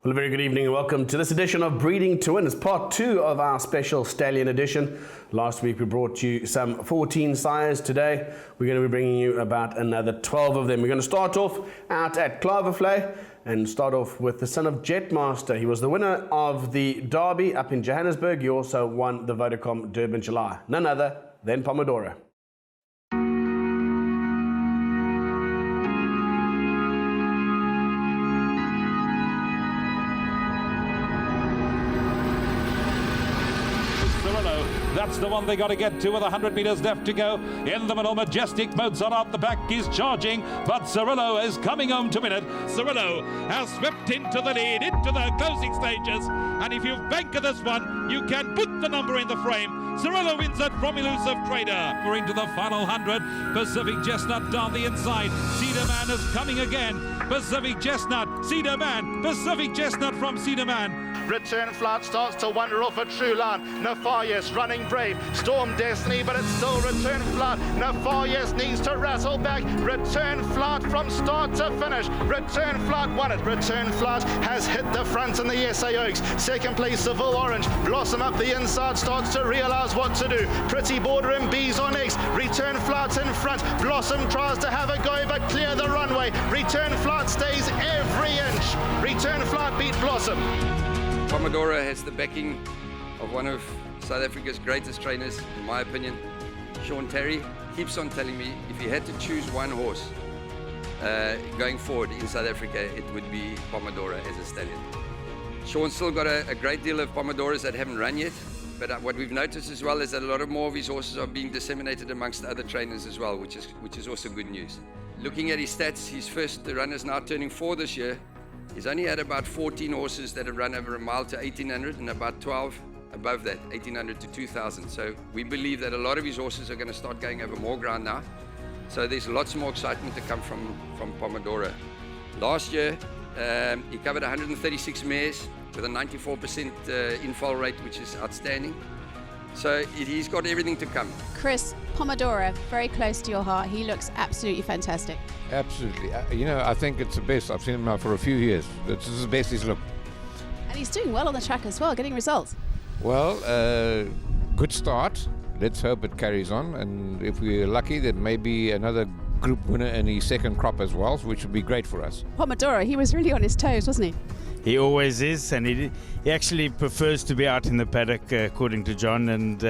Well, a very good evening and welcome to this edition of Breeding to Win. It's part 2 of our special Stallion edition. Last week we brought you some 14 sires. Today we're going to be bringing you about another 12 of them. We're going to start off out at Klavervlei and start off with the son of Jetmaster. He was the winner of the Derby up in Johannesburg. He also won the Vodacom Durban July. None other than Pomodoro. That's the one they got to get to with 100 metres left to go. In the middle, Majestic Mozart out the back is charging, but Cirillo is coming home to win it. Cirillo has swept into the lead, into the closing stages, and if you bank this one, you can put the number in the frame. Cirillo wins it from Elusive Trader. We're into the final 100. Pacific Chestnut down the inside. Cedar Man is coming again. Pacific Chestnut, Cedar Man, Pacific Chestnut from Cedar Man. Return Flight starts to wander off a true line. Nefarious running brave. Storm Destiny, but it's still Return Flight. Nefarious needs to wrestle back. Return Flight from start to finish. Return Flight won it. Return Flight has hit the front in the SA Oaks. Second place, Seville Orange. Blossom up the inside, starts to realise what to do. Pretty Border and Bees on next. Return Flight's in front. Blossom tries to have a go, but clear the runway. Return Flight stays every inch. Return Flight beat Blossom. Pomodoro has the backing of one of South Africa's greatest trainers, in my opinion. Sean Terry keeps on telling me if he had to choose one horse going forward in South Africa, it would be Pomodoro as a stallion. Sean's still got a great deal of Pomodoros that haven't run yet, but what we've noticed as well is that a lot of more of his horses are being disseminated amongst other trainers as well, which is also good news. Looking at his stats, his first runner's now turning 4 this year. He's only had about 14 horses that have run over a mile to 1800 and about 12 above that, 1800 to 2000. So we believe that a lot of his horses are going to start going over more ground now. So there's lots more excitement to come from Pomodoro. Last year, he covered 136 mares with a 94% infall rate, which is outstanding. So he's got everything to come. Chris, Pomodoro, very close to your heart. He looks absolutely fantastic. Absolutely. I think it's the best. I've seen him now for a few years. This is the best he's looked. And he's doing well on the track as well, getting results. Well, good start. Let's hope it carries on. And if we're lucky, there may be another group winner in his second crop as well, which would be great for us. Pomodoro, he was really on his toes, wasn't he? He always is, and he actually prefers to be out in the paddock, according to John. And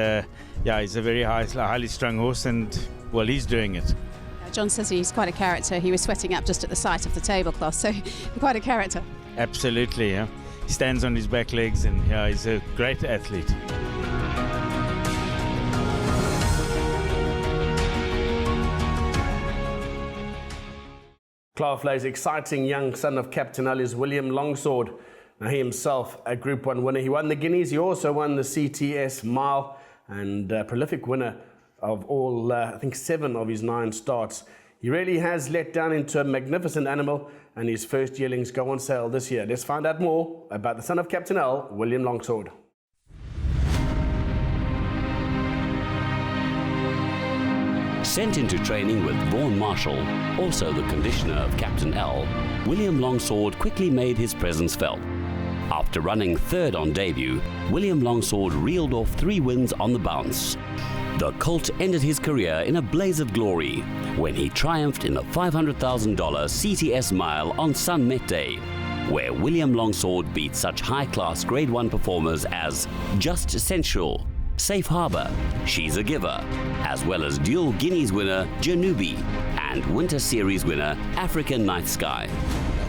he's a very highly strung horse, and well, he's doing it. John says he's quite a character. He was sweating up just at the sight of the tablecloth, so quite a character. Absolutely, yeah. He stands on his back legs, and he's a great athlete. Klavervlei's exciting young son of Captain L is William Longsword. Now he himself a Group 1 winner. He won the Guineas, he also won the CTS Mile, and a prolific winner of all, I think 7 of his 9 starts. He really has let down into a magnificent animal, and his first yearlings go on sale this year. Let's find out more about the son of Captain L, William Longsword. Sent into training with Vaughan Marshall, also the conditioner of Captain L, William Longsword quickly made his presence felt. After running 3rd on debut, William Longsword reeled off 3 wins on the bounce. The colt ended his career in a blaze of glory when he triumphed in the $500,000 CTS Mile on Sunmet Day, where William Longsword beat such high-class Grade 1 performers as Just Essential, Safe Harbor, She's a Giver, as well as dual Guineas winner Janubi and Winter Series winner African Night Sky.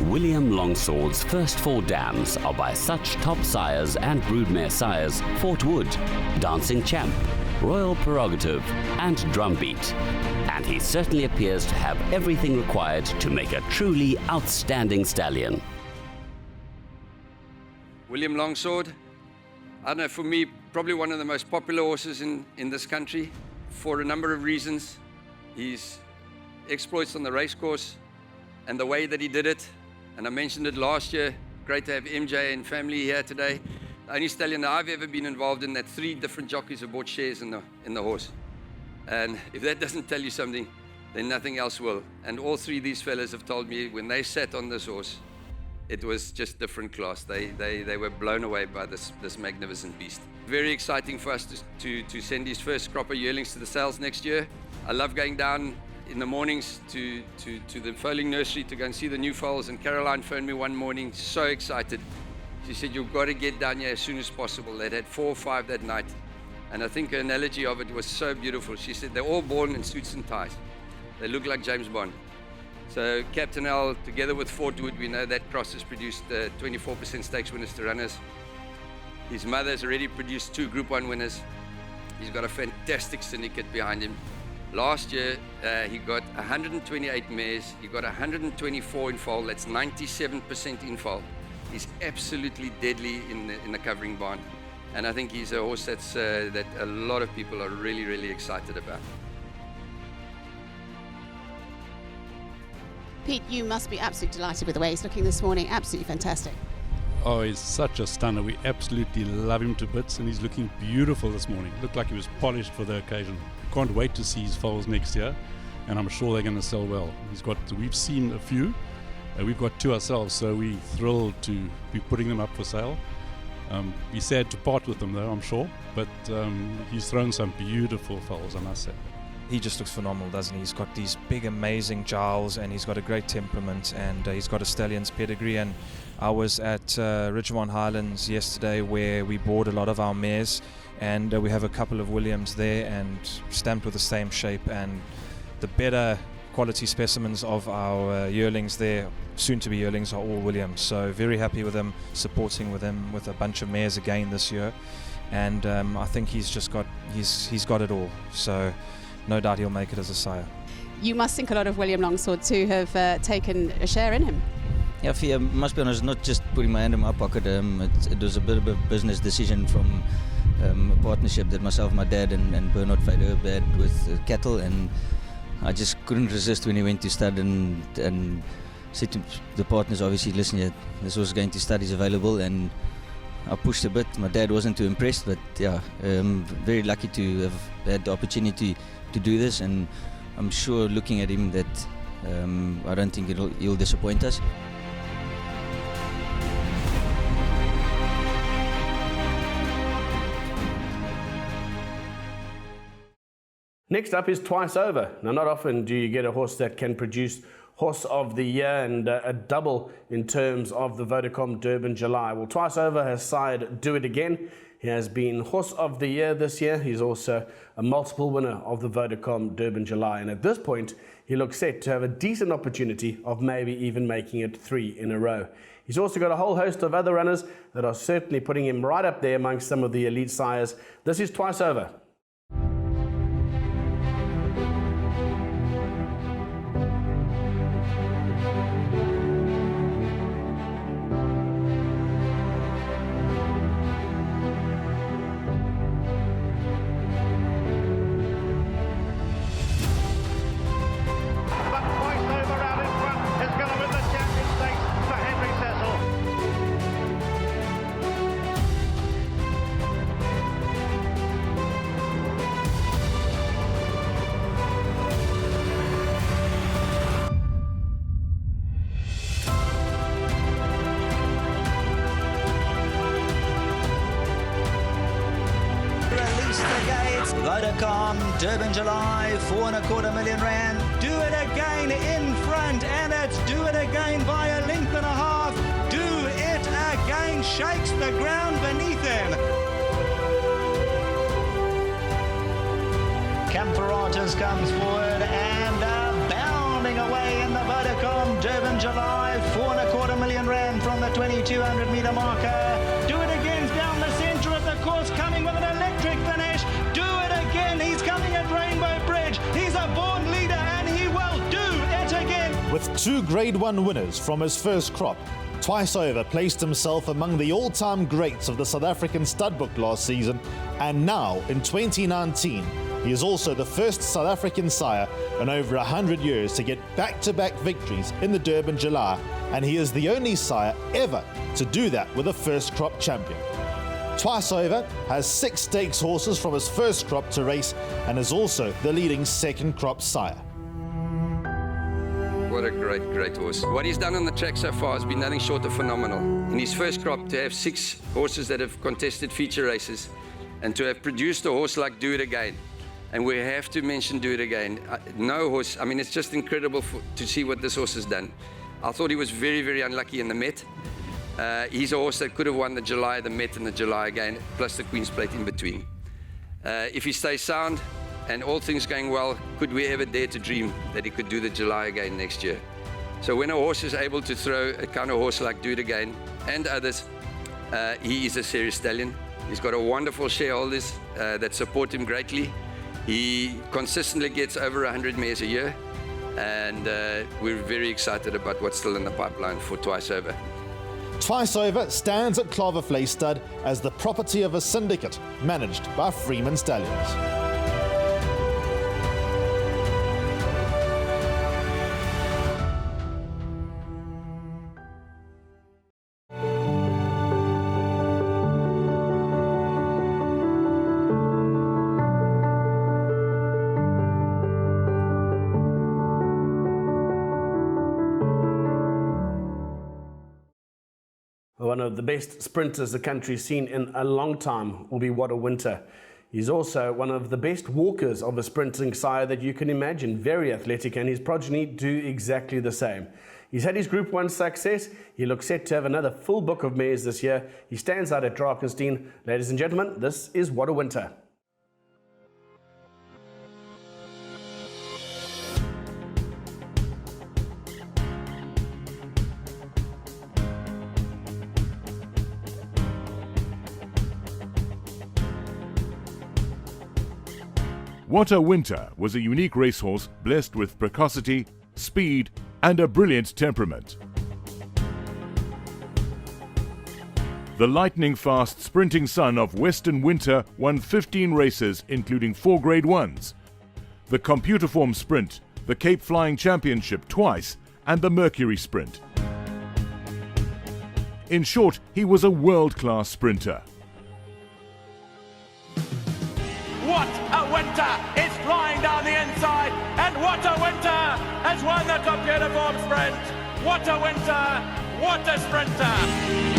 William Longsword's first 4 dams are by such top sires and broodmare sires Fort Wood, Dancing Champ, Royal Prerogative and Drumbeat. And he certainly appears to have everything required to make a truly outstanding stallion. William Longsword, I don't know, for me, probably one of the most popular horses in this country for a number of reasons. His exploits on the racecourse and the way that he did it. And I mentioned it last year. Great to have MJ and family here today. The only stallion that I've ever been involved in that 3 different jockeys have bought shares in the horse. And if that doesn't tell you something, then nothing else will. And all 3 of these fellas have told me when they sat on this horse, it was just different class. They were blown away by this magnificent beast. Very exciting for us to send his first crop of yearlings to the sales next year. I love going down in the mornings to the foaling nursery to go and see the new foals, and Caroline phoned me one morning, so excited. She said, "You've got to get down here as soon as possible." They'd had 4 or 5 that night, and I think her analogy of it was so beautiful. She said, "They're all born in suits and ties. They look like James Bond." So Captain L, together with Fort Wood, we know that cross has produced 24% stakes winners to runners. His mother has already produced 2 Group 1 winners. He's got a fantastic syndicate behind him. Last year, he got 128 mares. He got 124 in foal. That's 97% in foal. He's absolutely deadly in the covering barn. And I think he's a horse that a lot of people are really, really excited about. Pete, you must be absolutely delighted with the way he's looking this morning. Absolutely fantastic. Oh, he's such a stunner. We absolutely love him to bits, and he's looking beautiful this morning. Looked like he was polished for the occasion. Can't wait to see his foals next year, and I'm sure they're going to sell well. We've seen a few. We've got 2 ourselves, so we're thrilled to be putting them up for sale. Be sad to part with them, though, I'm sure, but he's thrown some beautiful foals, I must say. He just looks phenomenal, doesn't he? He's got these big, amazing jowls, and he's got a great temperament, and he's got a stallion's pedigree. And I was at Ridgemont Highlands yesterday, where we bought a lot of our mares, and we have a couple of Williams there, and stamped with the same shape, and the better quality specimens of our yearlings there, soon-to-be yearlings, are all Williams. So very happy with him, supporting with him with a bunch of mares again this year, and I think he's got it all. So no doubt he'll make it as a sire. You must think a lot of William Longsword to have taken a share in him. Yeah, Fia, must be honest, not just putting my hand in my pocket. It was a bit of a business decision from a partnership that myself, my dad, and Bernard Fader had with cattle, and I just couldn't resist when he went to stud and said to the partners, obviously, listen, yeah, this was going to stud, is available, and I pushed a bit. My dad wasn't too impressed, but yeah, very lucky to have had the opportunity to do this, and I'm sure, looking at him, that I don't think he'll disappoint us. Next up is Twice Over. Now, not often do you get a horse that can produce Horse of the Year and a double in terms of the Vodacom Durban July. Well, Twice Over has sired Do It Again. He has been Horse of the Year this year. He's also a multiple winner of the Vodacom Durban July. And at this point, he looks set to have a decent opportunity of maybe even making it 3 in a row. He's also got a whole host of other runners that are certainly putting him right up there amongst some of the elite sires. This is Twice Over. Vodacom Durban July, 4.25 million rand. Do it again in front, and it's Do It Again by a length and a half. Do It Again shakes the ground beneath him. Camperatus comes forward and bounding away in the Vodacom Durban July, 4.25 million rand from the 2200 meter marker. Do It Again's down the centre of the course, coming with an electric finish. Do It Again, he's coming at Rainbow Bridge. He's a born leader and he will do it again. With 2 Grade 1 winners from his first crop, Twice Over placed himself among the all-time greats of the South African stud book last season, and now in 2019 he is also the first South African sire in over 100 years to get back-to-back victories in the Durban July, and he is the only sire ever to do that with a first crop champion. Twice Over has 6 stakes horses from his first crop to race and is also the leading second crop sire. What a great horse. What he's done on the track so far has been nothing short of phenomenal. In his first crop, to have 6 horses that have contested feature races and to have produced a horse like Do It Again. And we have to mention Do It Again. No horse, I mean, it's just incredible to see what this horse has done. I thought he was very unlucky in the Met. He's a horse that could have won the July, the Met and the July again, plus the Queen's Plate in between. If he stays sound and all things going well, could we ever dare to dream that he could do the July again next year? So when a horse is able to throw a kind of horse like Do It Again and others, he is a serious stallion. He's got a wonderful shareholders that support him greatly. He consistently gets over 100 mares a year, and we're very excited about what's still in the pipeline for Twice Over. Twice Over stands at Claverflay Stud as the property of a syndicate managed by Freeman Stallions. One of the best sprinters the country's seen in a long time will be What a Winter. He's also one of the best walkers of a sprinting sire that you can imagine, very athletic, and his progeny do exactly the same. He's had his Group 1 success. He looks set to have another full book of mares this year. He stands out at Drakenstein. Ladies and gentlemen, this is What a Winter. What a Winter was a unique racehorse blessed with precocity, speed, and a brilliant temperament. The lightning-fast sprinting son of Western Winter won 15 races, including 4 Grade 1s, the Computerform Sprint, the Cape Flying Championship twice, and the Mercury Sprint. In short, he was a world-class sprinter. What a Winter is flying down the inside, and What a Winter has won the Computerform Sprint. What a Winter, what a sprinter.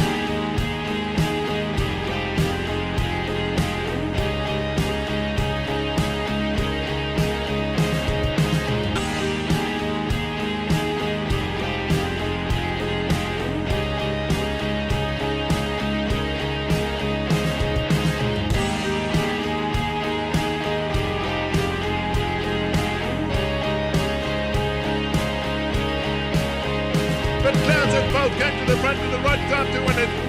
But Clouds and Fold came to the front at the right time to win it.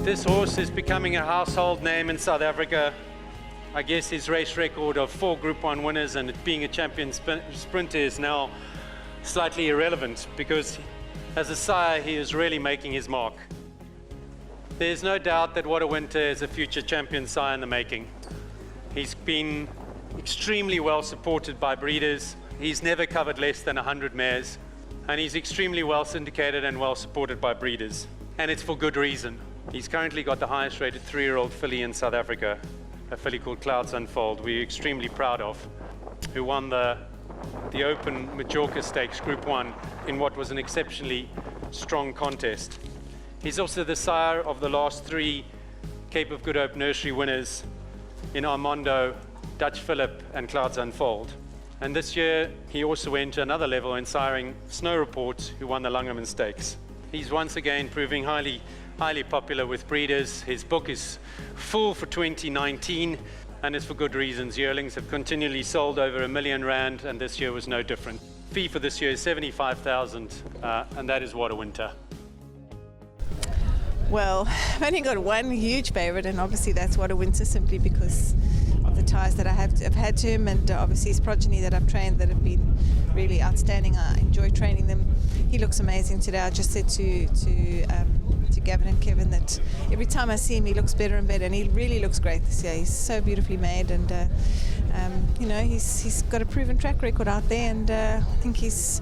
This horse is becoming a household name in South Africa. I guess his race record of 4 Group 1 winners and it being a champion sprinter is now slightly irrelevant because as a sire he is really making his mark. There's no doubt that What a Winter is a future champion sire in the making. He's been extremely well supported by breeders. He's never covered less than 100 mares, and he's extremely well syndicated and well supported by breeders. And it's for good reason. He's currently got the highest rated 3-year-old filly in South Africa, a filly called Clouds Unfold, we're extremely proud of, who won the Open Majorca Stakes Group 1 in what was an exceptionally strong contest. He's also the sire of the last 3 Cape of Good Hope nursery winners in Armando, Dutch Phillip and Clouds Unfold. And this year he also went to another level in siring Snow Report, who won the Langerman Stakes. He's once again proving highly highly popular with breeders. His book is full for 2019, and it's for good reasons. Yearlings have continually sold over R1 million, and this year was no different. Fee for this year is 75,000, and that is What a Winter. Well, I've only got one huge favourite, and obviously that's What a Winter, simply because of the ties that I've had to him, and obviously his progeny that I've trained that have been really outstanding. I enjoy training them. He looks amazing today. I just said to Gavin and Kevin that every time I see him he looks better and better, and he really looks great this year. He's so beautifully made, and you know, he's got a proven track record out there, and I think he's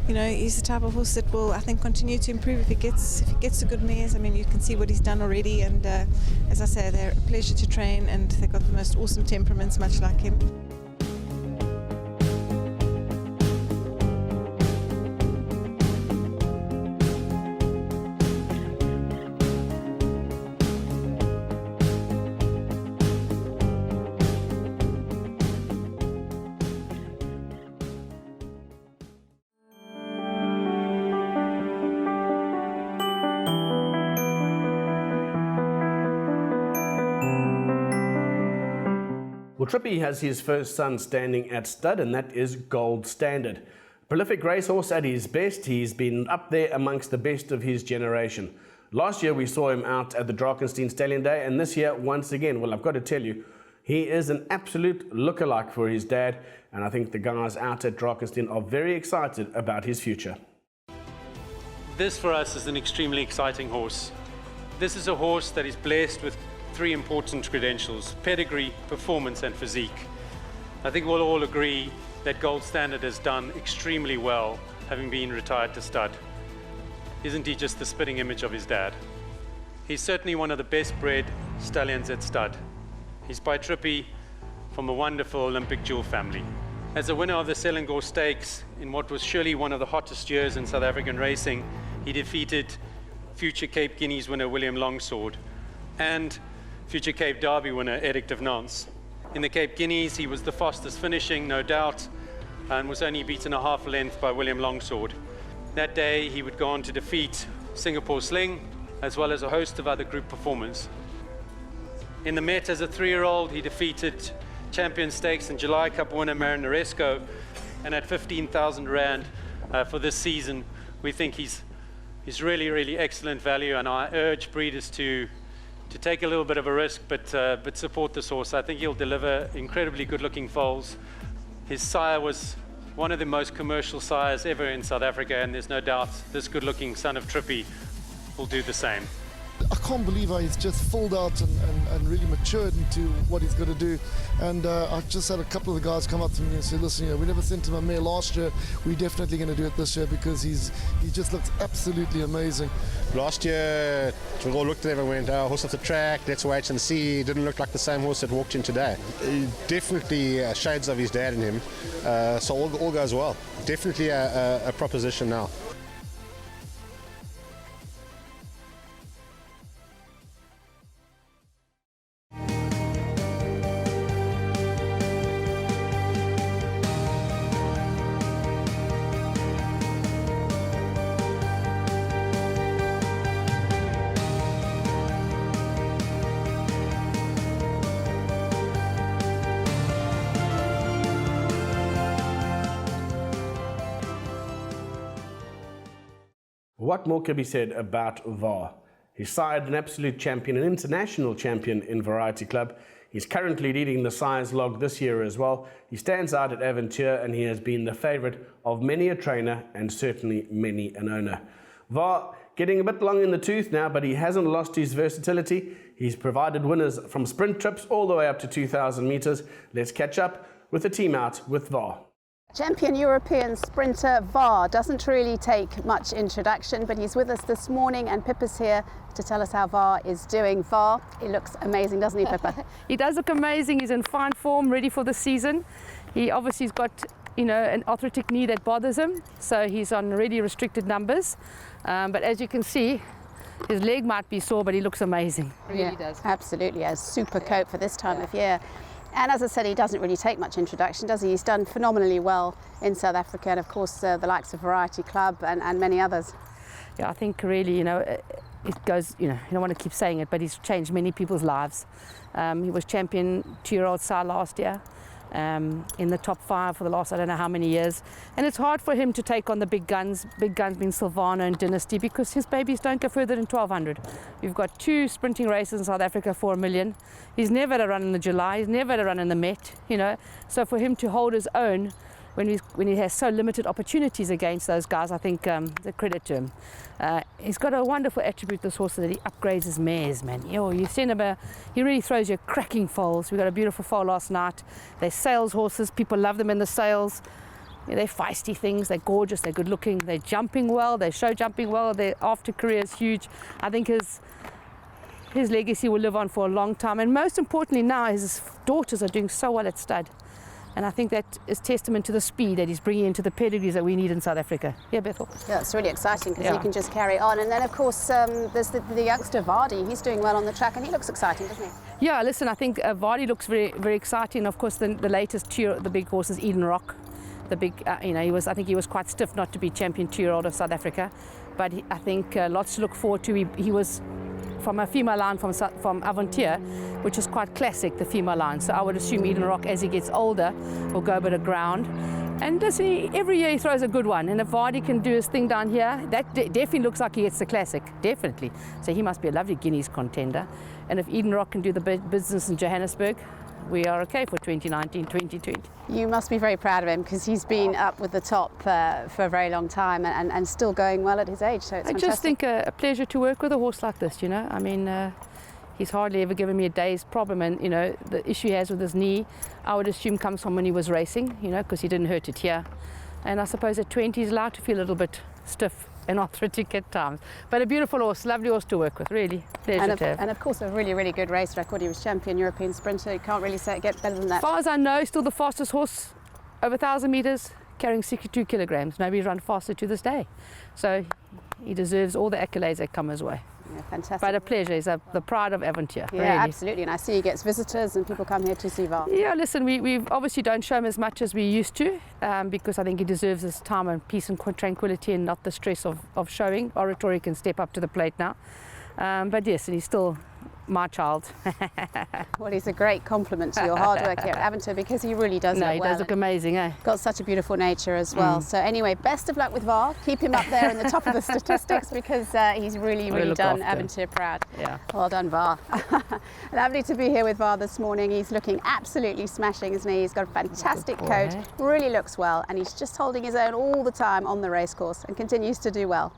the type of horse that will, I think, continue to improve if he gets the good mares. I mean, you can see what he's done already, and as I say, they're a pleasure to train, and they've got the most awesome temperaments, much like him. Well, Trippy has his first son standing at stud, and that is Gold Standard. Prolific racehorse at his best. He's been up there amongst the best of his generation. Last year we saw him out at the Drakenstein Stallion Day, and this year once again. Well, I've got to tell you, he is an absolute lookalike for his dad, and I think the guys out at Drakenstein are very excited about his future. This for us is an extremely exciting horse. This is a horse that is blessed with three important credentials: pedigree, performance and physique. I think we'll all agree that Gold Standard has done extremely well, having been retired to stud. Isn't he just the spitting image of his dad? He's certainly one of the best bred stallions at stud. He's by Trippy from a wonderful Olympic jewel family. As a winner of the Selangor Stakes in what was surely one of the hottest years in South African racing, he defeated future Cape Guineas winner William Longsword and future Cape Derby winner Edict of Nantes. In the Cape Guineas, he was the fastest finishing, no doubt, and was only beaten a half length by William Longsword. That day, he would go on to defeat Singapore Sling, as well as a host of other group performers. In the Met, as a 3-year-old, he defeated Champion Stakes and July Cup winner Marinaresco, and at 15,000 Rand for this season, we think he's really, really excellent value, and I urge breeders to take a little bit of a risk, but support this horse. I think he'll deliver incredibly good-looking foals. His sire was one of the most commercial sires ever in South Africa, and there's no doubt this good-looking son of Trippy will do the same. I can't believe how he's just filled out and really matured into what he's going to do. And I've just had a couple of the guys come up to me and say, listen, we never sent him a mare last year. We're definitely going to do it this year because he just looks absolutely amazing. Last year, we all looked at him and went, oh, horse off the track, let's wait and see. He didn't look like the same horse that walked in today. Definitely shades of his dad in him, so all goes well. Definitely a proposition now. What more can be said about VAR? He's sired an absolute champion, an international champion in Variety Club. He's currently leading the sires log this year as well. He stands out at Aventure, and he has been the favourite of many a trainer and certainly many an owner. VAR getting a bit long in the tooth now, but he hasn't lost his versatility. He's provided winners from sprint trips all the way up to 2,000 metres. Let's catch up with the team out with VAR. Champion European sprinter VAR doesn't really take much introduction, but he's with us this morning, and Pippa's here to tell us how VAR is doing. VAR, he looks amazing, doesn't he, Pippa? He does look amazing. He's in fine form, ready for the season. He obviously has got, an arthritic knee that bothers him, so he's on really restricted numbers. But as you can see, his leg might be sore, but he looks amazing. He really does. Absolutely, a super coat for this time of year. And as I said, he doesn't really take much introduction, does he? He's done phenomenally well in South Africa, and of course the likes of Variety Club and many others. Yeah, I think really, it goes, you don't want to keep saying it, but he's changed many people's lives. He was champion 2-year-old sire last year, in the top 5 for the last I don't know how many years. And it's hard for him to take on the big guns being Silvano and Dynasty, because his babies don't go further than 1200. We've got 2 sprinting races in South Africa for $1 million. He's never had a run in the July, he's never had a run in the Met, So for him to hold his own when he has so limited opportunities against those guys, I think the credit to him. He's got a wonderful attribute, this horse, that he upgrades his mares, man. You send him he really throws you cracking foals. We got a beautiful foal last night. They're sales horses. People love them in the sales. They're feisty things. They're gorgeous. They're good looking. They're jumping well. They show jumping well. Their after career is huge. I think his legacy will live on for a long time. And most importantly now, his daughters are doing so well at stud. And I think that is testament to the speed that he's bringing into the pedigrees that we need in South Africa. Yeah, Bethel? Yeah, it's really exciting because he can just carry on. And then, of course, there's the youngster Vardy. He's doing well on the track and he looks exciting, doesn't he? Yeah, listen, I think Vardy looks very, very exciting. Of course, the latest the big horse is Eden Rock. The big, I think he was quite stiff not to be champion 2-year-old of South Africa. But I think lots to look forward to. He was from a female line from Aventure, which is quite classic, the female line. So I would assume Eden Rock, as he gets older, will go a bit of ground. And every year he throws a good one. And if Vardy can do his thing down here, that definitely looks like he gets the classic, definitely. So he must be a lovely Guineas contender. And if Eden Rock can do the business in Johannesburg, we are okay for 2019, 2020. You must be very proud of him because he's been up with the top for a very long time and still going well at his age. So it's fantastic. I just think a pleasure to work with a horse like this, I mean, he's hardly ever given me a day's problem. And, the issue he has with his knee, I would assume comes from when he was racing, because he didn't hurt it here. And I suppose at 20 he's allowed to feel a little bit stiff and arthritic at times. But a beautiful horse, lovely horse to work with, really. Pleasure to have. And of course a really, really good race record. He was champion European sprinter. You can't really get better than that. As far as I know, still the fastest horse over 1,000 metres, carrying 62 kilograms. Nobody's run faster to this day. So he deserves all the accolades that come his way. Yeah, fantastic. But a pleasure. He's the pride of Aventure. Yeah, really. Absolutely. And I see he gets visitors and people come here to see Var. Yeah, listen, we obviously don't show him as much as we used to because I think he deserves this time and peace and tranquility and not the stress of showing. Oratory can step up to the plate now. But yes, and he's still my child. Well, he's a great compliment to your hard work here at Aventure because he really does No, look he well. does look amazing, eh? Got such a beautiful nature as well. So anyway, best of luck with Var. Keep him up there in the top of the statistics because he's really done Aventure proud. Yeah. Well done, Var. Lovely to be here with Var this morning. He's looking absolutely smashing, isn't he? He's got a fantastic coat, really looks well, and he's just holding his own all the time on the racecourse and continues to do well.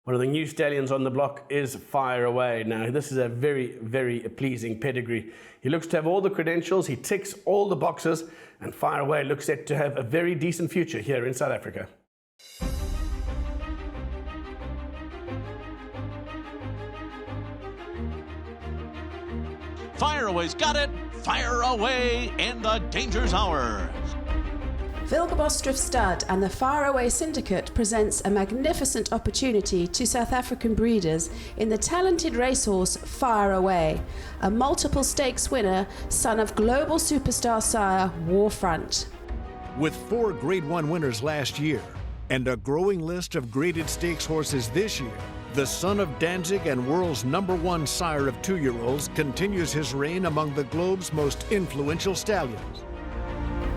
One of the new stallions on the block is Fire Away. Now, this is a very, very pleasing pedigree. He looks to have all the credentials, he ticks all the boxes, and Fire Away looks set to have a very decent future here in South Africa. Fire Away's got it! Fire Away in the Danger's Hour! Wilgerbos Stud and the Faraway Syndicate presents a magnificent opportunity to South African breeders in the talented racehorse Fire Away, a multiple stakes winner, son of global superstar sire Warfront. With 4 Grade 1 winners last year and a growing list of graded stakes horses this year, the son of Danzig and world's #1 sire of 2-year-olds continues his reign among the globe's most influential stallions.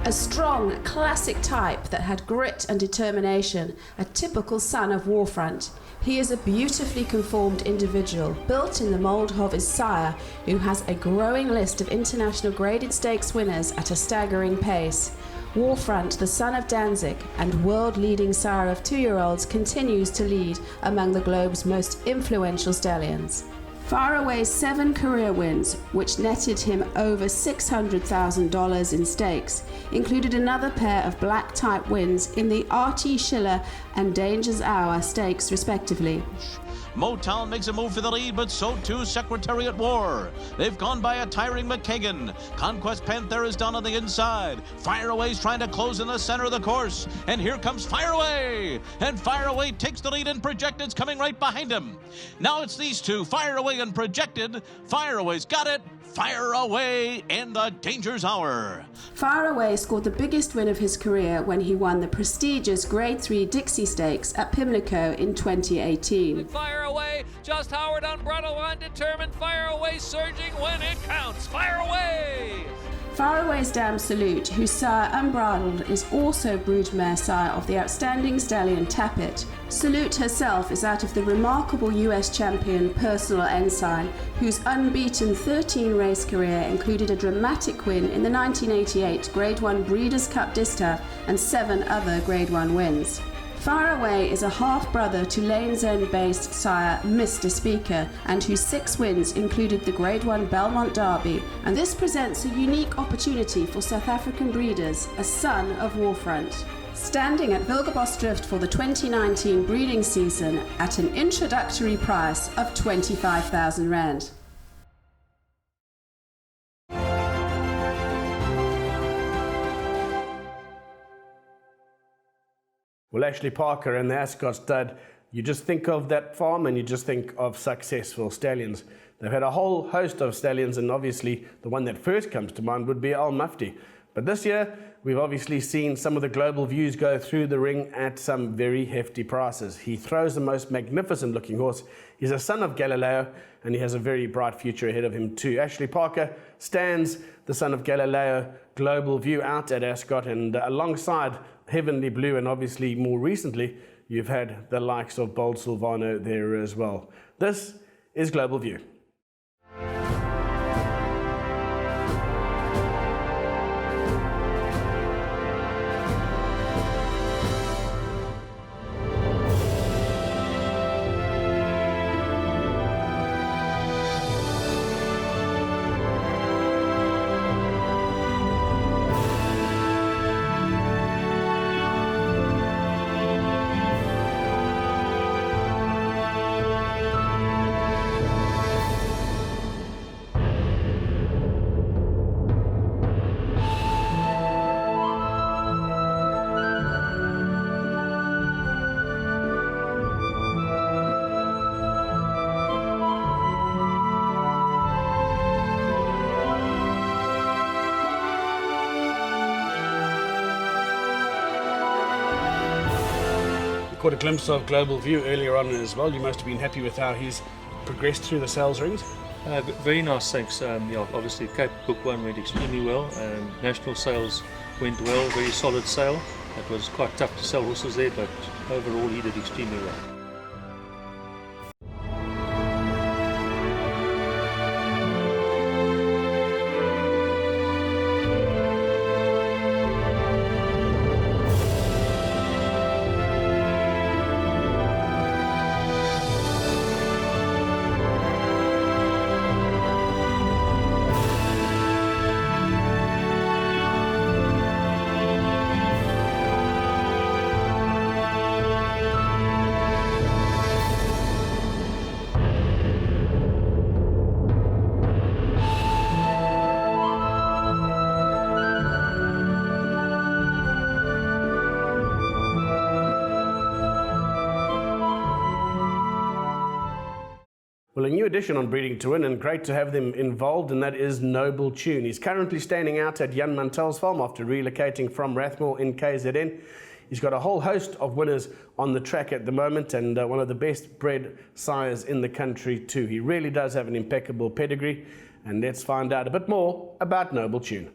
A strong, classic type that had grit and determination, a typical son of Warfront. He is a beautifully conformed individual, built in the mould of his sire, who has a growing list of international graded stakes winners at a staggering pace. Warfront, the son of Danzig and world-leading sire of 2-year-olds, continues to lead among the globe's most influential stallions. Faraway's 7 career wins, which netted him over $600,000 in stakes, included another pair of black-type wins in the R.T. Schiller and Danger's Hour stakes, respectively. Motown makes a move for the lead, but so too Secretariat War. They've gone by a tiring McKagan. Conquest Panther is down on the inside. Fire Away's trying to close in the center of the course. And here comes Fire Away. And Fire Away takes the lead, and Projected's coming right behind him. Now it's these two, Fire Away and Projected. Fire Away's got it. Fire Away in the Danger's Hour. Fire Away scored the biggest win of his career when he won the prestigious Grade 3 Dixie Stakes at Pimlico in 2018. Fire Away, just Howard on bridle line, determined. Fire Away surging when it counts. Fire Away! Fire Away's Dam Salute, whose sire Unbridled is also broodmare sire of the outstanding stallion Tappet. Salute herself is out of the remarkable US champion Personal Ensign, whose unbeaten 13-race career included a dramatic win in the 1988 Grade 1 Breeders' Cup Distaff and 7 other Grade 1 wins. Fire Away is a half-brother to Lane's End-based sire Mr. Speaker, and whose 6 wins included the Grade 1 Belmont Derby, and this presents a unique opportunity for South African breeders, a son of Warfront. Standing at Wilgerbosdrift for the 2019 breeding season at an introductory price of 25,000 Rand. Well, Ashley Parker and the Ascot stud, you just think of that farm and you just think of successful stallions. They've had a whole host of stallions, and obviously the one that first comes to mind would be Al Mufti. But this year, we've obviously seen some of the global views go through the ring at some very hefty prices. He throws the most magnificent looking horse. He's a son of Galileo, and he has a very bright future ahead of him too. Ashley Parker stands the son of Galileo global view out at Ascot, and alongside Heavenly Blue, and obviously more recently, you've had the likes of Bold Silvano there as well. This is Global View. Caught a glimpse of Global View earlier on as well. You must have been happy with how he's progressed through the sales rings. Very nice, thanks. Obviously Cape Book 1 went extremely well. National sales went well, very solid sale. It was quite tough to sell horses there, but overall he did extremely well. Well, a new addition on Breeding to Win, and great to have them involved, and that is Noble Tune. He's currently standing out at Jan Mantell's farm after relocating from Rathmore in KZN. He's got a whole host of winners on the track at the moment, and one of the best bred sires in the country too. He really does have an impeccable pedigree, and let's find out a bit more about Noble Tune.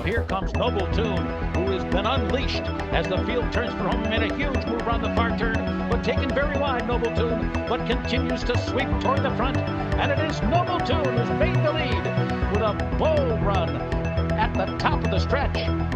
Here comes Noble Tune, who has been unleashed as the field turns for home. Made a huge move on the far turn, but taken very wide, Noble Tune, but continues to sweep toward the front. And it is Noble Tune who's made the lead with a bold run at the top of the stretch.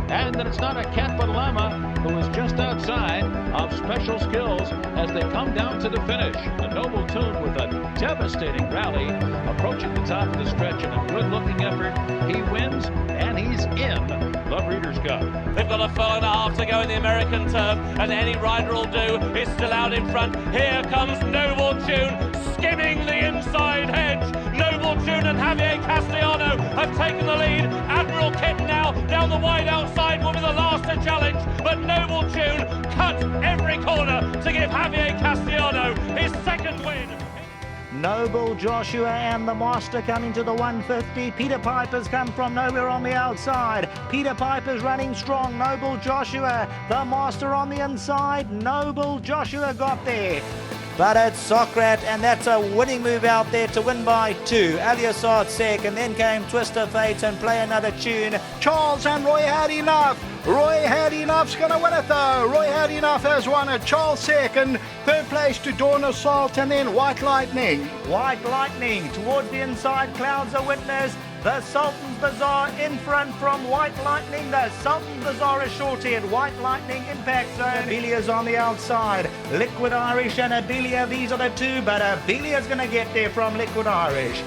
and that it's not a cat but llama who is just outside of Special Skills as they come down to the finish. The Noble Tune with a devastating rally, approaching the top of the stretch in a good-looking effort. He wins, and he's in the Breeders' Cup. They've got a furlong and a half to go in the American turf, and any rider will do. Is still out in front. Here comes Noble Tune, skimming the inside hedge. Noble Tune and Javier Castellano have taken the lead. Admiral Kit now down the wide outside will be the last to challenge, but Noble Tune cut every corner to give Javier Castellano his second win. Noble Joshua and the Master coming to the 150. Peter Piper's come from nowhere on the outside. Peter Piper's running strong. Noble Joshua, the Master on the inside. Noble Joshua got there. But it's Socrat, and that's a winning move out there to win by 2. Aliasard second, then came Twister Fate and Play Another Tune. Charles and Roy Had Enough. Roy Had Enough's going to win it though. Roy Had Enough has won it. Charles second, third place to Dawn Assault, and then White Lightning. White Lightning towards the inside. Clouds are witness. The Sultan's Bazaar in front from White Lightning. The Sultan's Bazaar is shorted. White Lightning impact zone. Abelia's on the outside. Liquid Irish and Abelia, these are the two, but Abelia's going to get there from Liquid Irish.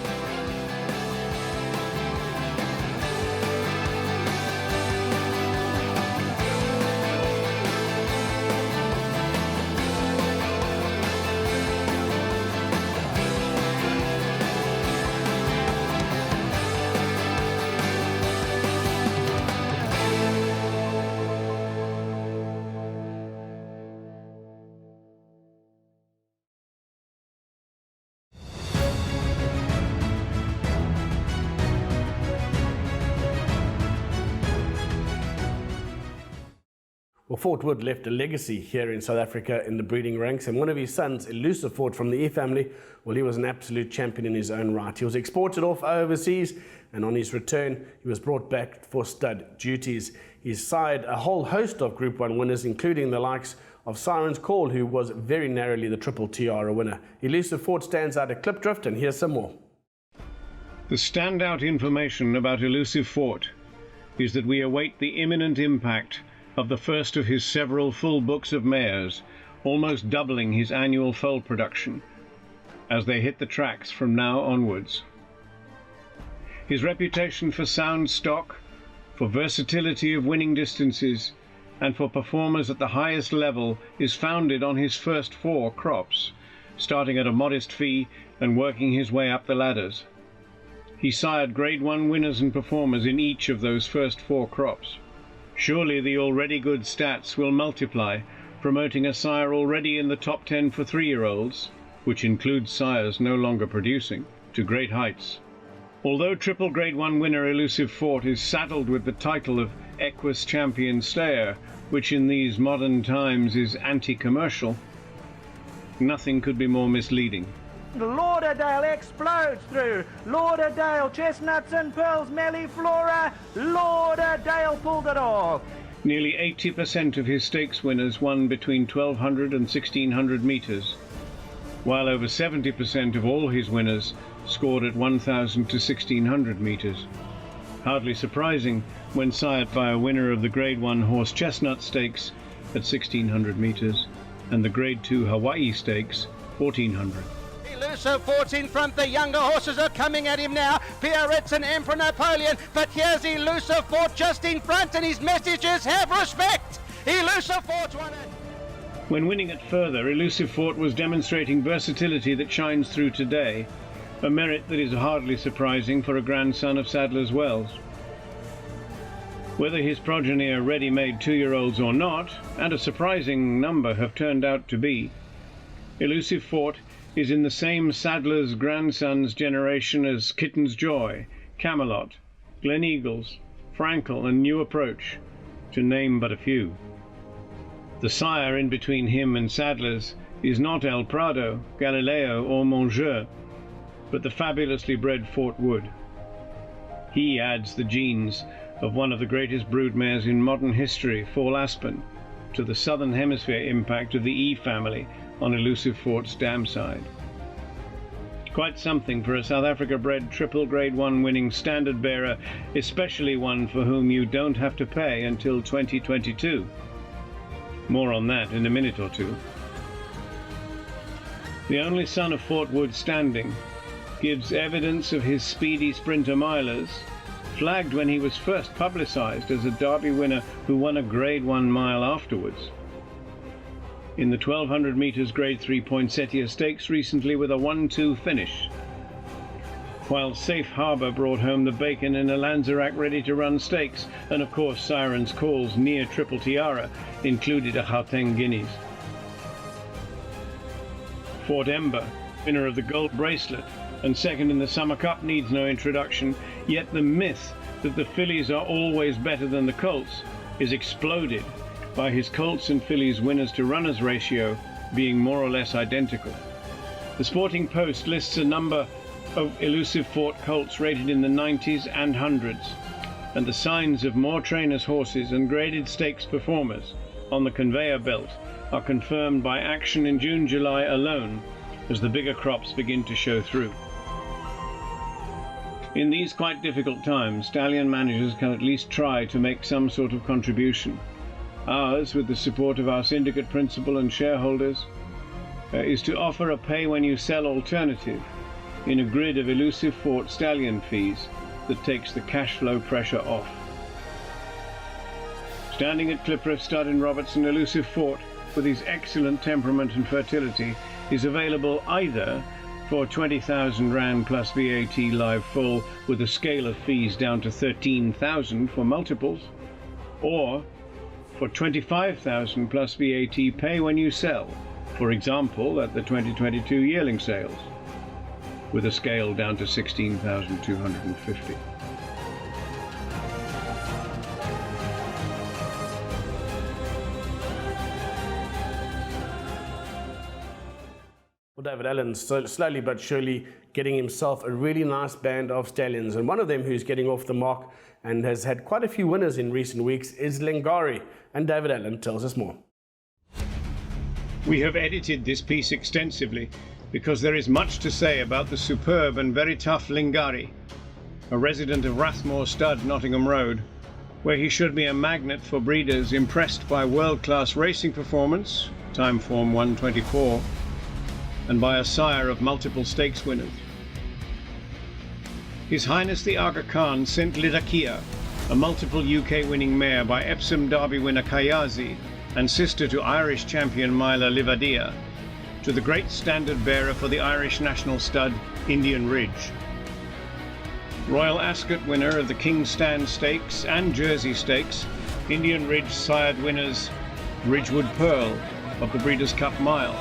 Well, Fort Wood left a legacy here in South Africa in the breeding ranks, and one of his sons, Elusive Fort from the E family, well, he was an absolute champion in his own right. He was exported off overseas, and on his return, he was brought back for stud duties. He sired a whole host of Group 1 winners, including the likes of Siren's Call, who was very narrowly the Triple Tiara winner. Elusive Fort stands out at Klipdrift, and here's some more. The standout information about Elusive Fort is that we await the imminent impact of the first of his several full books of mares, almost doubling his annual foal production, as they hit the tracks from now onwards. His reputation for sound stock, for versatility of winning distances, and for performers at the highest level is founded on his first 4 crops, starting at a modest fee and working his way up the ladders. He sired Grade 1 winners and performers in each of those first 4 crops. Surely the already good stats will multiply, promoting a sire already in the top 10 for 3-year-olds, which includes sires no longer producing, to great heights. Although triple Grade 1 winner Elusive Fort is saddled with the title of Equus Champion Stayer, which in these modern times is anti-commercial, nothing could be more misleading. Lauderdale explodes through. Lauderdale, Chestnuts and Pearls, Melliflora. Lauderdale pulled it off. Nearly 80% of his stakes winners won between 1,200 and 1,600 metres, while over 70% of all his winners scored at 1,000 to 1,600 metres. Hardly surprising when sired by a winner of the Grade 1 Horse Chestnut Stakes at 1,600 metres and the Grade 2 Hawaii Stakes 1,400. Elusive Fort's in front, the younger horses are coming at him now. Pierret's and Emperor Napoleon, but here's Elusive Fort just in front, and his message is have respect. Elusive Fort's won it. When winning it further, Elusive Fort was demonstrating versatility that shines through today, a merit that is hardly surprising for a grandson of Sadler's Wells. Whether his progeny are ready-made 2-year-olds or not, and a surprising number have turned out to be, Elusive Fort is in the same Sadler's grandson's generation as Kitten's Joy, Camelot, Glen Eagles, Frankel and New Approach, to name but a few. The sire in between him and Sadler's is not El Prado, Galileo or Monjeu, but the fabulously bred Fort Wood. He adds the genes of one of the greatest broodmares in modern history, Fall Aspen, to the Southern Hemisphere impact of the E family on Elusive Fort's dam side. Quite something for a South Africa-bred triple Grade 1 winning standard bearer, especially one for whom you don't have to pay until 2022. More on that in a minute or two. The only son of Fort Wood standing, gives evidence of his speedy sprinter milers, flagged when he was first publicised as a Derby winner who won a Grade 1 mile afterwards. In the 1200 metres Grade 3 Poinsettia Stakes recently with a 1-2 finish, while Safe Harbour brought home the bacon in a Lanzerac ready-to-run stakes, and of course Siren's Call's near Triple Tiara included a Gauteng Guineas. Fort Ember, winner of the Gold Bracelet and second in the Summer Cup, needs no introduction, yet the myth that the fillies are always better than the colts is exploded by his colts and fillies winners to runners ratio being more or less identical. The Sporting Post lists a number of Elusive Fort colts rated in the 90s and 100s, and the signs of more trainers' horses and graded stakes performers on the conveyor belt are confirmed by action in June-July alone as the bigger crops begin to show through. In these quite difficult times, stallion managers can at least try to make some sort of contribution. Ours, with the support of our syndicate principal and shareholders, is to offer a pay-when-you-sell alternative in a grid of Elusive Fort stallion fees that takes the cash flow pressure off. Standing at Clipperif Stud in Robertson, Elusive Fort, with his excellent temperament and fertility, is available either for 20,000 Rand plus VAT live full with a scale of fees down to 13,000 for multiples, or for 25,000 plus VAT pay when you sell, for example at the 2022 yearling sales, with a scale down to 16,250. Well, David Allen slowly but surely getting himself a really nice band of stallions, and one of them who's getting off the mark and has had quite a few winners in recent weeks is Lingari, and David Allen tells us more. We have edited this piece extensively because there is much to say about the superb and very tough Lingari, a resident of Rathmore Stud, Nottingham Road, where he should be a magnet for breeders impressed by world-class racing performance, time form 124, and by a sire of multiple stakes winners. His Highness the Aga Khan sent Lidakia, a multiple UK winning mare by Epsom Derby winner Kayazi and sister to Irish champion Mila Livadia, to the great standard bearer for the Irish national stud Indian Ridge. Royal Ascot winner of the King's Stand Stakes and Jersey Stakes, Indian Ridge sired winners Ridgewood Pearl of the Breeders' Cup Mile.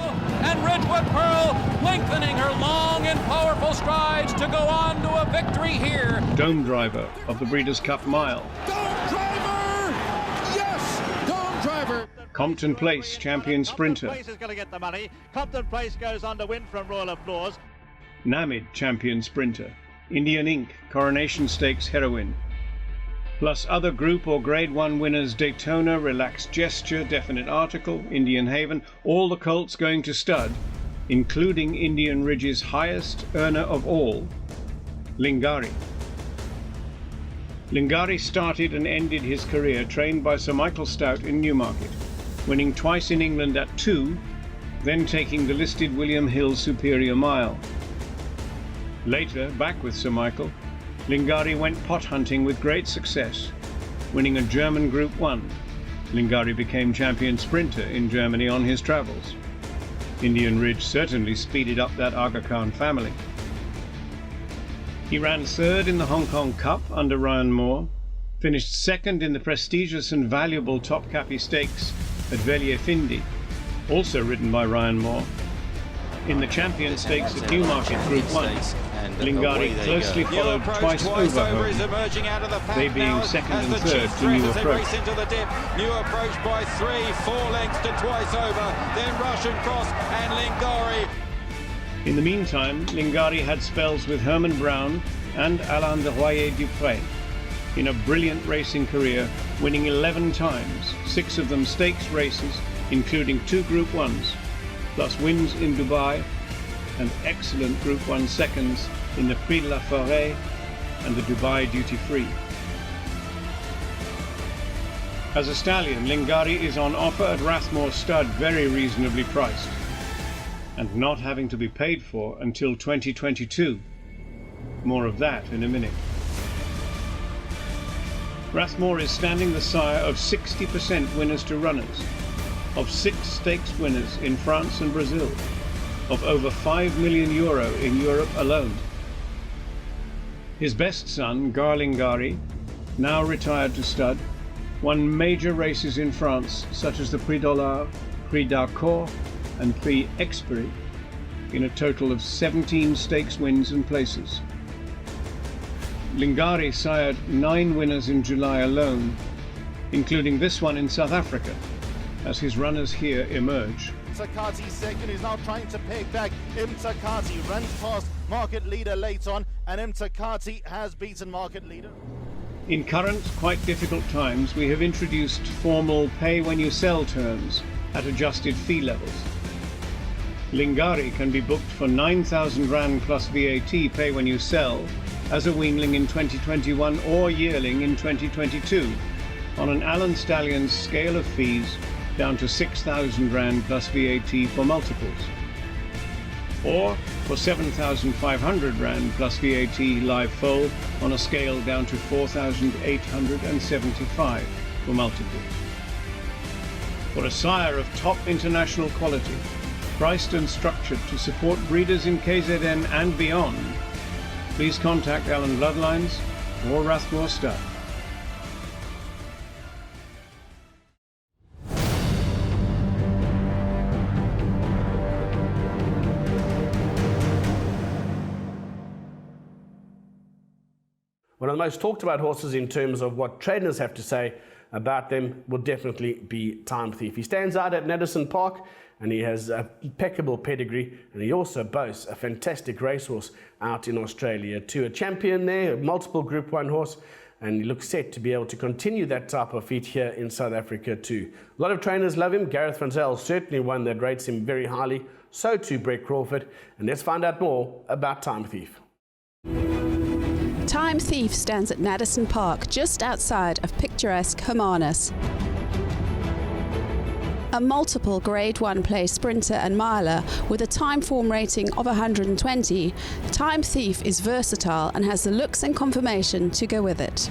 And Ridgewood Pearl lengthening her long and powerful strides to go on to a victory here. Dome Driver of the Breeders' Cup Mile. Dome Driver! Yes! Dome Driver! Compton Place champion sprinter. Compton Place is going to get the money. Compton Place goes on to win from Royal Applause. Namid champion sprinter. Indian Ink Coronation Stakes heroine. Plus other Group or Grade 1 winners Daytona, Relaxed Gesture, Definite Article, Indian Haven, all the colts going to stud, including Indian Ridge's highest earner of all, Lingari. Lingari started and ended his career trained by Sir Michael Stout in Newmarket, winning twice in England at 2, then taking the listed William Hill Superior Mile. Later, back with Sir Michael, Lingari went pot hunting with great success, winning a German Group 1. Lingari became champion sprinter in Germany on his travels. Indian Ridge certainly speeded up that Aga Khan family. He ran third in the Hong Kong Cup under Ryan Moore, finished second in the prestigious and valuable Topkapi Stakes at Velier Findi, also ridden by Ryan Moore. In the Champion Stakes at Newmarket Group 1, Lingari closely followed twice over home, they being second and third to New Approach. Into the dip. New Approach by 3-4 lengths to twice over, then Russian Cross and Lingari. In the meantime, Lingari had spells with Herman Brown and Alain de Royer-Dupré in a brilliant racing career, winning 11 times, 6 of them stakes races, including 2 Group 1s, plus wins in Dubai, and excellent Group 1 seconds in the Prix de la Forêt and the Dubai Duty Free. As a stallion, Lingari is on offer at Rathmore Stud, very reasonably priced, and not having to be paid for until 2022. More of that in a minute. Rathmore is standing the sire of 60% winners to runners, of 6 stakes winners in France and Brazil, of over €5 million in Europe alone. His best son, Garlingari, now retired to stud, won major races in France such as the Prix d'Olar, Prix d'Arcor and Prix Expiry, in a total of 17 stakes wins and places. Lingari sired 9 winners in July alone, including this one in South Africa, as his runners here emerge. Mtakati second, is now trying to peg back. Mtakati runs past market leader late on, and Mtakati has beaten market leader. In current, quite difficult times, we have introduced formal pay-when-you-sell terms at adjusted fee levels. Lingari can be booked for 9,000 Rand plus VAT pay-when-you-sell as a weanling in 2021 or yearling in 2022, on an Allen Stallions scale of fees down to 6,000 Rand plus VAT for multiples, or for 7,500 Rand plus VAT live foal on a scale down to 4,875 for multiples. For a sire of top international quality, priced and structured to support breeders in KZN and beyond, please contact Allen Bloodlines or Rathmore Stud. One of the most talked about horses in terms of what trainers have to say about them will definitely be Time Thief. He stands out at Nedison Park and he has an impeccable pedigree, and he also boasts a fantastic racehorse out in Australia too. A champion there, a multiple Group 1 horse, and he looks set to be able to continue that type of feat here in South Africa too. A lot of trainers love him. Gareth Van Zyl, certainly one that rates him very highly. So too Brett Crawford. And let's find out more about Time Thief. Time Thief stands at Nedison Park, just outside of picturesque Hermanus. A multiple Grade 1 place sprinter and miler with a time form rating of 120, Time Thief is versatile and has the looks and conformation to go with it.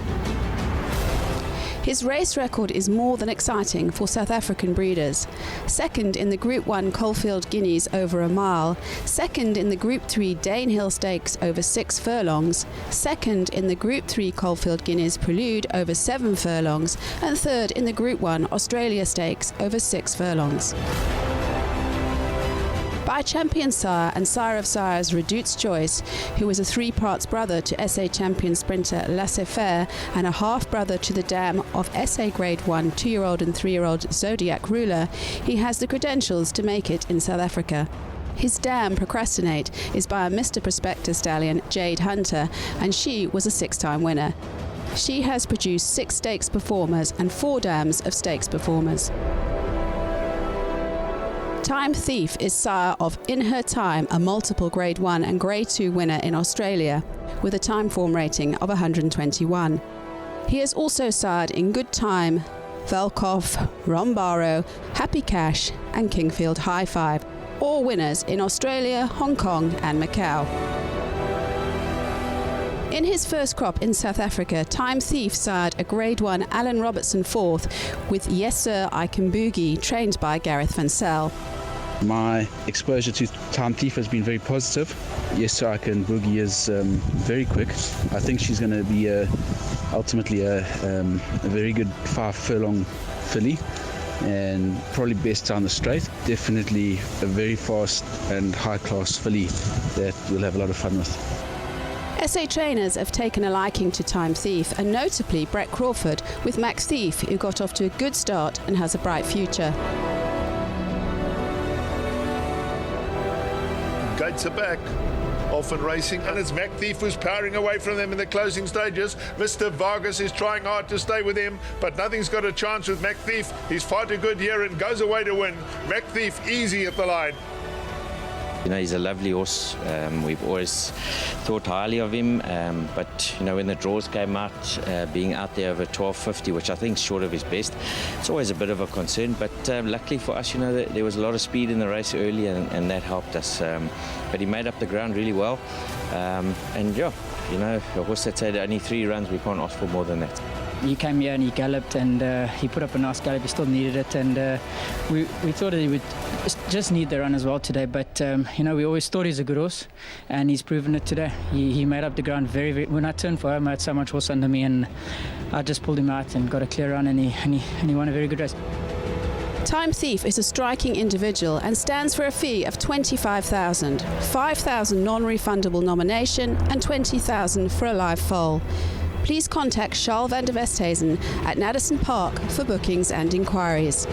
His race record is more than exciting for South African breeders. Second in the Group 1 Caulfield Guineas over a mile, second in the Group 3 Danehill Stakes over 6 furlongs, second in the Group 3 Caulfield Guineas Prelude over 7 furlongs, and third in the Group 1 Australia Stakes over 6 furlongs. By champion sire and sire of sires Redout's Choice, who was a 3-parts brother to SA champion sprinter Laissez-Faire and a half-brother to the dam of SA Grade 1 2-year-old and 3-year-old Zodiac Ruler, he has the credentials to make it in South Africa. His dam, Procrastinate, is by a Mr. Prospector stallion, Jade Hunter, and she was a 6-time winner. She has produced 6 stakes performers and 4 dams of stakes performers. Time Thief is sire of In Her Time, a multiple Grade 1 and Grade 2 winner in Australia, with a time form rating of 121. He is also sired In Good Time, Velkoff, Rombaro, Happy Cash and Kingfield High Five, all winners in Australia, Hong Kong and Macau. In his first crop in South Africa, Time Thief sired a Grade 1 Alan Robertson 4th with Yes Sir I Can Boogie, trained by Gareth Van Zyl. My exposure to Time Thief has been very positive. Yes Sir I Can Boogie is very quick. I think she's going to be ultimately a very good 5 furlong filly and probably best down the straight. Definitely a very fast and high class filly that we'll have a lot of fun with. SA trainers have taken a liking to Time Thief, and notably Brett Crawford with Max Thief, who got off to a good start and has a bright future. Gates are back. Often racing, and it's Mac Thief who's powering away from them in the closing stages. Mr. Vargas is trying hard to stay with him, but nothing's got a chance with Mac Thief. He's far too good here and goes away to win. Mac Thief easy at the line. You know, he's a lovely horse. We've always thought highly of him, but you know, when the draws came out, being out there over 12.50, which I think is short of his best, it's always a bit of a concern. But luckily for us, you know, there was a lot of speed in the race early, and that helped us. But he made up the ground really well, and yeah, you know, a horse that's had only 3 runs, we can't ask for more than that. He came here and he galloped, and he put up a nice gallop. He still needed it, and we thought that he would just need the run as well today. But you know, we always thought he's a good horse, and he's proven it today. He made up the ground very, very. When I turned for him, I had so much horse under me, and I just pulled him out and got a clear run, and he won a very good race. Time Thief is a striking individual and stands for a fee of 25,000, 5,000 non-refundable nomination, and 20,000 for a live foal. Please contact Charles van der Westhuizen at Naddison Park for bookings and inquiries.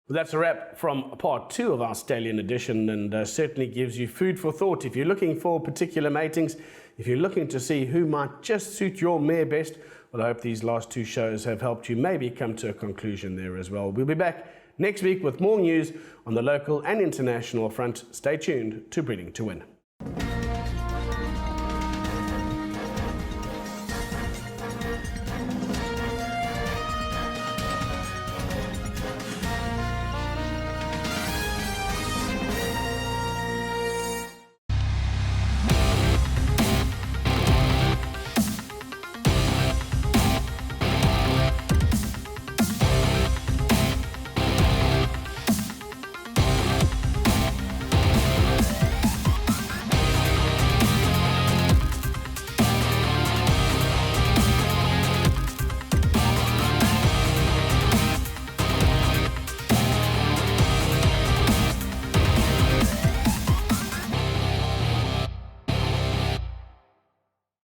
That's a wrap from part 2 of our Stallion edition, and certainly gives you food for thought. If you're looking for particular matings, if you're looking to see who might just suit your mare best, well, I hope these last 2 shows have helped you maybe come to a conclusion there as well. We'll be back next week with more news on the local and international front. Stay tuned to Breeding to Win.